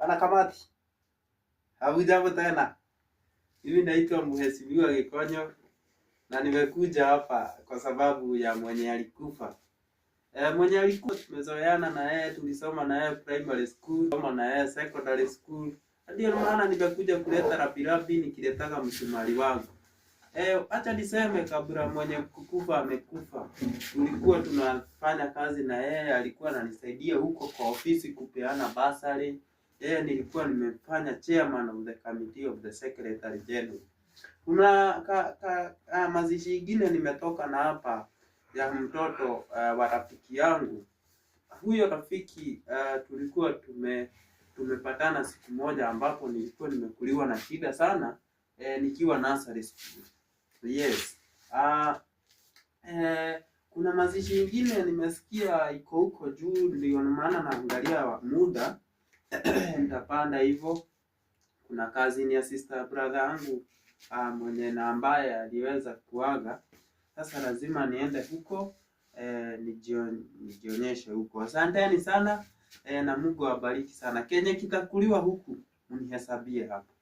Ana kamati. Hamjambo tena. Mimi naitwa Mheshimiwa Gikonyo na nimekuja hapa kwa sababu ya mwenye alikufa. Mwenye alikufa tumezoeana na yeye, tulisoma na yeye primary school, tulisoma na yeye secondary school. Ndio maana nimekuja kuleta rabilabi nikiletaga msumari wangu. Acha niseme kabla mwenye kukufa amekufa. Tulikuwa tunafanya kazi na yeye, alikuwa ananisaidia huko kwa ofisi kupeana basari. Yeye nilikuwa nimefanya chairman of the committee of the secretary general. Kuna mazishi ingine nimetoka na hapa ya mtoto wa rafiki yangu. Huyo rafiki tulikuwa tumepatana siku moja ambapo nilikuwa nimekuliwa na shida sana nikiwa nursery school. Yes. Kuna mazishi ingine nimesikia iko huko juu, ndio maana naangalia muda. Nitapanda hivyo. Kuna kazi ni ya sister brother yangu mwenye na ambaye aliweza kuaga. Sasa lazima niende huko nijionyeshe huko. Asanteni sana na Mungu awabariki sana. Kenye kitakuliwa huku mnihesabie hapo.